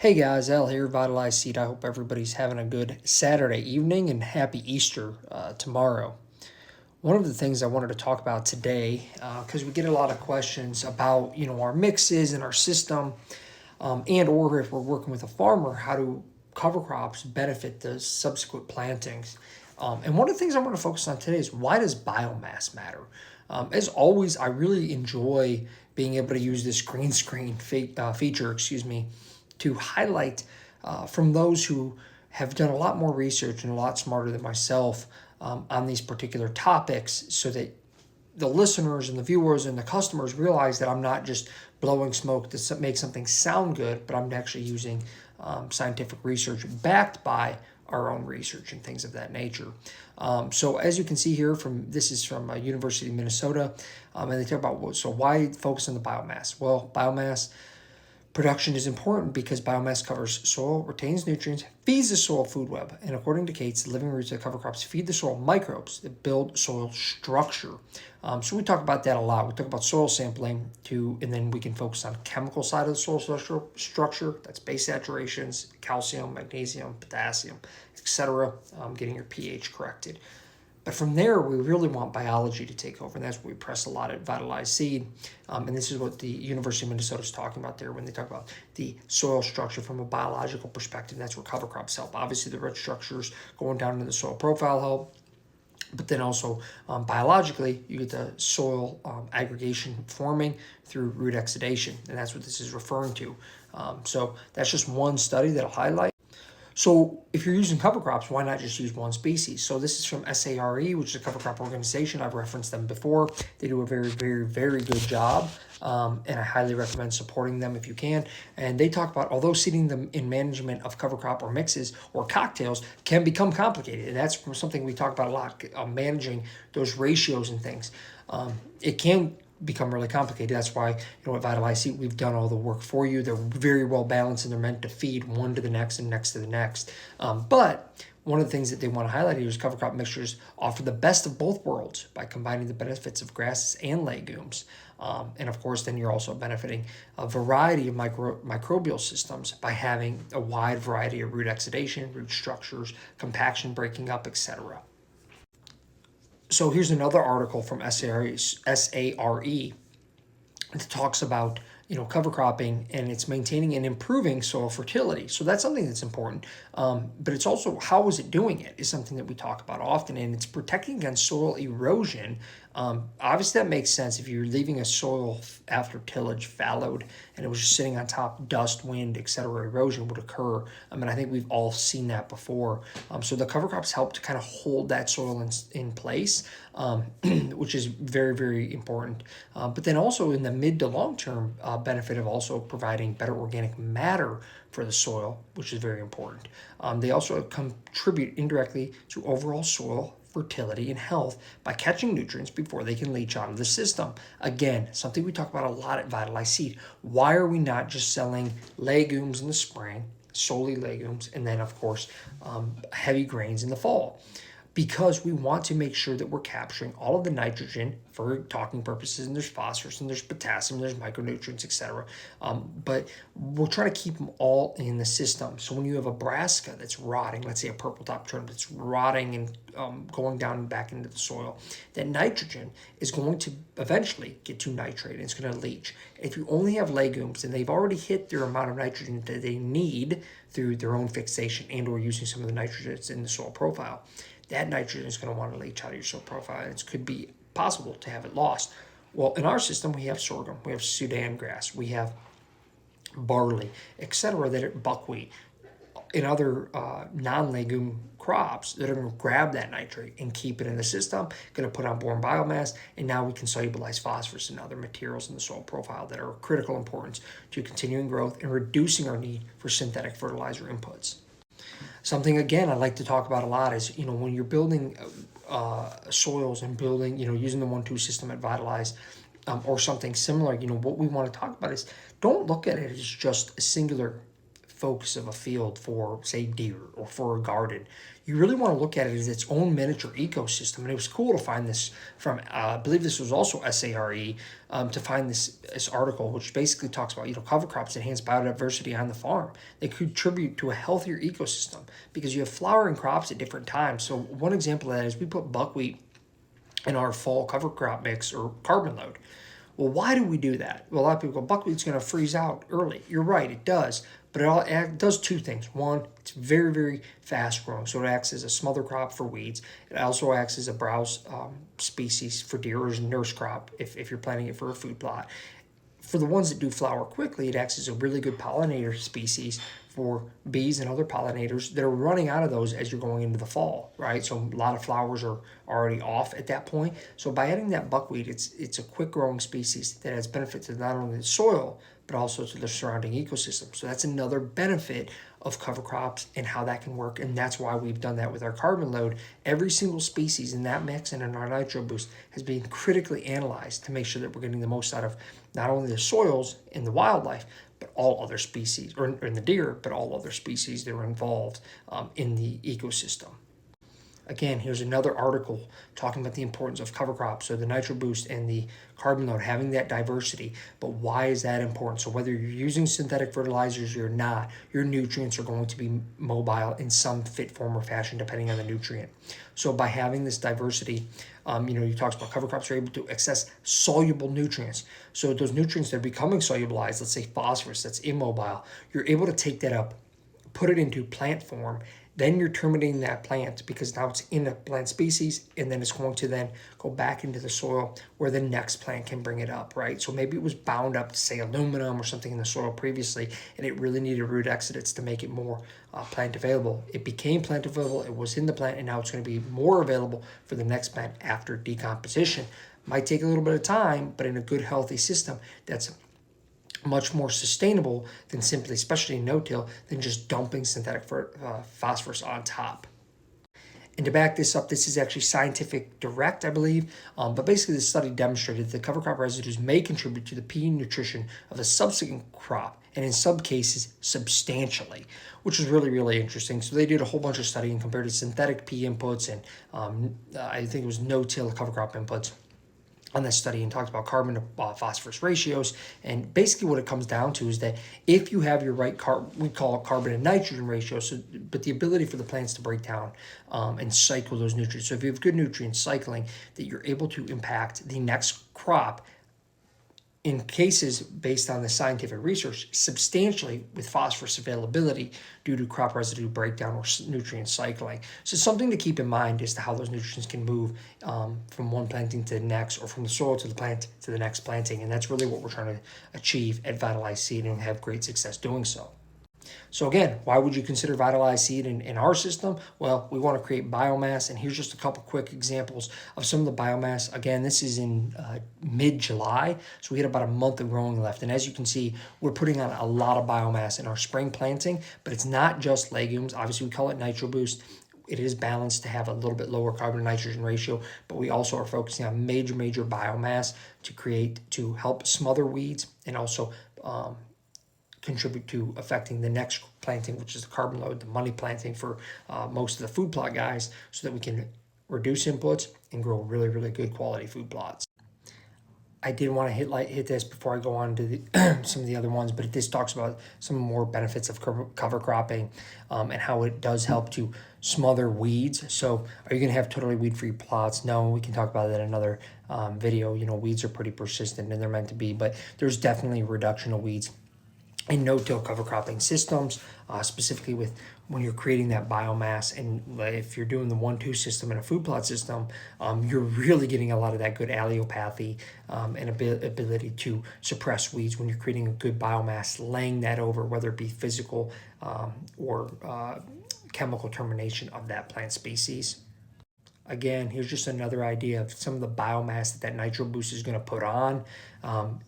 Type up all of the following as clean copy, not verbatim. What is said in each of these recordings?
Hey guys, Al here, Vitalize Seed. I hope everybody's having a good Saturday evening and happy Easter tomorrow. One of the things I wanted to talk about today, because we get a lot of questions about our mixes and our system, and or if we're working with a farmer, how do cover crops benefit the subsequent plantings? And one of the things I want to focus on today is why does biomass matter? As always, I really enjoy being able to use this green screen feature, to highlight from those who have done a lot more research and a lot smarter than myself on these particular topics so that the listeners and the viewers and the customers realize that I'm not just blowing smoke to make something sound good, but I'm actually using scientific research backed by our own research and things of that nature. So as you can see here, this is from University of Minnesota, and they talk about why focus on the biomass. Well, biomass production is important because biomass covers soil, retains nutrients, feeds the soil food web, and according to Cates, the living roots of cover crops feed the soil microbes that build soil structure. So we talk about that a lot. We talk about soil sampling too, and then we can focus on chemical side of the soil structure. That's base saturations, calcium, magnesium, potassium, etc. Getting your pH corrected. But from there, we really want biology to take over, and that's what we press a lot at Vitalize Seed. And this is what the University of Minnesota is talking about there when they talk about the soil structure from a biological perspective. That's where cover crops help. Obviously, the root structures going down into the soil profile help, but then also biologically, you get the soil aggregation forming through root exudation, and that's what this is referring to. So that's just one study that I'll highlight. So if you're using cover crops, why not just use one species? So this is from SARE, which is a cover crop organization. I've referenced them before. They do a very, very, very good job, and I highly recommend supporting them if you can. And they talk about, although seeding them in management of cover crop or mixes or cocktails can become complicated, and that's something we talk about a lot, managing those ratios and things. It can become really complicated. That's why, at Vitalize Seed, we've done all the work for you. They're very well balanced and they're meant to feed one to the next and next to the next. But one of the things that they want to highlight here is cover crop mixtures offer the best of both worlds by combining the benefits of grasses and legumes. And of course, then you're also benefiting a variety of microbial systems by having a wide variety of root exudation, root structures, compaction, breaking up, etc. So here's another article from SARE that talks about cover cropping, and it's maintaining and improving soil fertility. So that's something that's important. But it's also how is it doing it is something that we talk about often, and it's protecting against soil erosion. Obviously, that makes sense if you're leaving a soil after tillage fallowed and it was just sitting on top, dust, wind, etc. Erosion would occur. I mean, I think we've all seen that before. So the cover crops help to kind of hold that soil in place, which is very, very important. But then also in the mid to long term benefit of also providing better organic matter for the soil, which is very important. They also contribute indirectly to overall soil fertility and health by catching nutrients before they can leach out of the system. Again, something we talk about a lot at Vitalize Seed. Why are we not just selling legumes in the spring, solely legumes, and then of course heavy grains in the fall? Because we want to make sure that we're capturing all of the nitrogen for talking purposes, and there's phosphorus, and there's potassium, there's micronutrients, etc. But we're trying to keep them all in the system. So when you have a brassica that's rotting, let's say a purple top turnip that's rotting and going down and back into the soil, that nitrogen is going to eventually get to nitrate and it's going to leach. If you only have legumes and they've already hit their amount of nitrogen that they need through their own fixation and or using some of the nitrogen that's in the soil profile, that nitrogen is going to want to leach out of your soil profile, and it could be possible to have it lost. Well, in our system, we have sorghum, we have Sudan grass, we have barley, etc., that are buckwheat, and other non-legume crops that are going to grab that nitrate and keep it in the system, going to put on more biomass, and now we can solubilize phosphorus and other materials in the soil profile that are of critical importance to continuing growth and reducing our need for synthetic fertilizer inputs. Something, again, I like to talk about a lot is, when you're building soils and building, using the 1-2 system at Vitalize or something similar, what we want to talk about is don't look at it as just a singular focus of a field for, say, deer or for a garden. You really want to look at it as its own miniature ecosystem. And it was cool to find this from, I believe this was also SARE, to find this article, which basically talks about, cover crops enhance biodiversity on the farm. They contribute to a healthier ecosystem because you have flowering crops at different times. So one example of that is we put buckwheat in our fall cover crop mix or carbon load. Well, why do we do that? Well, a lot of people go, buckwheat's going to freeze out early. You're right, it does. But it does two things. One, it's very, very fast growing. So it acts as a smother crop for weeds. It also acts as a browse species for deer or as a nurse crop if you're planting it for a food plot. For the ones that do flower quickly, it acts as a really good pollinator species for bees and other pollinators that are running out of those as you're going into the fall, right? So a lot of flowers are already off at that point. So by adding that buckwheat, it's a quick growing species that has benefit to not only the soil, but also to the surrounding ecosystem. So that's another benefit of cover crops and how that can work. And that's why we've done that with our carbon load. Every single species in that mix and in our nitro boost has been critically analyzed to make sure that we're getting the most out of not only the soils and the wildlife, but all other species, or in the deer, but all other species that are involved in the ecosystem. Again, here's another article talking about the importance of cover crops, so the nitro boost and the carbon load, having that diversity. But why is that important? So whether you're using synthetic fertilizers or not, your nutrients are going to be mobile in some fit form or fashion depending on the nutrient. So by having this diversity, you talked about cover crops are able to access soluble nutrients. So those nutrients that are becoming solubilized, let's say phosphorus, that's immobile, you're able to take that up, put it into plant form. Then you're terminating that plant because now it's in a plant species, and then it's going to then go back into the soil where the next plant can bring it up, right? So maybe it was bound up to, say, aluminum or something in the soil previously, and it really needed root exudates to make it more plant available. It became plant available, it was in the plant, and now it's going to be more available for the next plant after decomposition. Might take a little bit of time, but in a good, healthy system, that's much more sustainable than simply, especially in no-till, than just dumping synthetic phosphorus on top. And to back this up, this is actually scientific direct, I believe. But basically, the study demonstrated that cover crop residues may contribute to the pea nutrition of the subsequent crop, and in some cases, substantially, which is really, really interesting. So they did a whole bunch of study and compared to synthetic pea inputs and I think it was no-till cover crop inputs on this study, and talked about carbon to phosphorus ratios. And basically what it comes down to is that if you have your right we call it carbon and nitrogen ratio, but the ability for the plants to break down and cycle those nutrients. So if you have good nutrient cycling, that you're able to impact the next crop in cases based on the scientific research substantially with phosphorus availability due to crop residue breakdown or nutrient cycling. So something to keep in mind as to how those nutrients can move from one planting to the next, or from the soil to the plant to the next planting. And that's really what we're trying to achieve at Vitalized Seed and have great success doing so. So again, why would you consider Vitalized Seed in our system? Well, we want to create biomass, and here's just a couple quick examples of some of the biomass. Again, this is in mid-July, so we had about a month of growing left. And as you can see, we're putting on a lot of biomass in our spring planting, but it's not just legumes. Obviously, we call it Nitro Boost. It is balanced to have a little bit lower carbon to nitrogen ratio, but we also are focusing on major biomass to help smother weeds and also contribute to affecting the next planting, which is the carbon load, the money planting for most of the food plot guys, so that we can reduce inputs and grow really, really good quality food plots. I did want to hit this before I go on to some of the other ones, but this talks about some more benefits of cover cropping and how it does help to smother weeds. So are you going to have totally weed-free plots? No, we can talk about that in another video. Weeds are pretty persistent and they're meant to be, but there's definitely a reduction of weeds in no-till cover cropping systems, specifically with when you're creating that biomass. And if you're doing the 1-2 system in a food plot system, you're really getting a lot of that good allelopathy and ability to suppress weeds when you're creating a good biomass, laying that over, whether it be physical or chemical termination of that plant species. again, here's just another idea of some of the biomass that Nitro Boost is going to put on.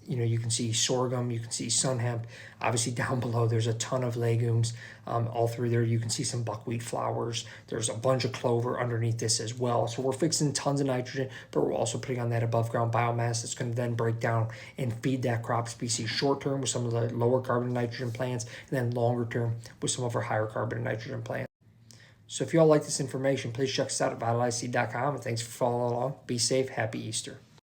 You can see sorghum, you can see sun hemp. Obviously, down below, there's a ton of legumes. All through there, you can see some buckwheat flowers. There's a bunch of clover underneath this as well. So we're fixing tons of nitrogen, but we're also putting on that above ground biomass that's going to then break down and feed that crop species short term with some of the lower carbon nitrogen plants, and then longer term with some of our higher carbon nitrogen plants. So if you all like this information, please check us out at vitalizeseed.com. And thanks for following along. Be safe. Happy Easter.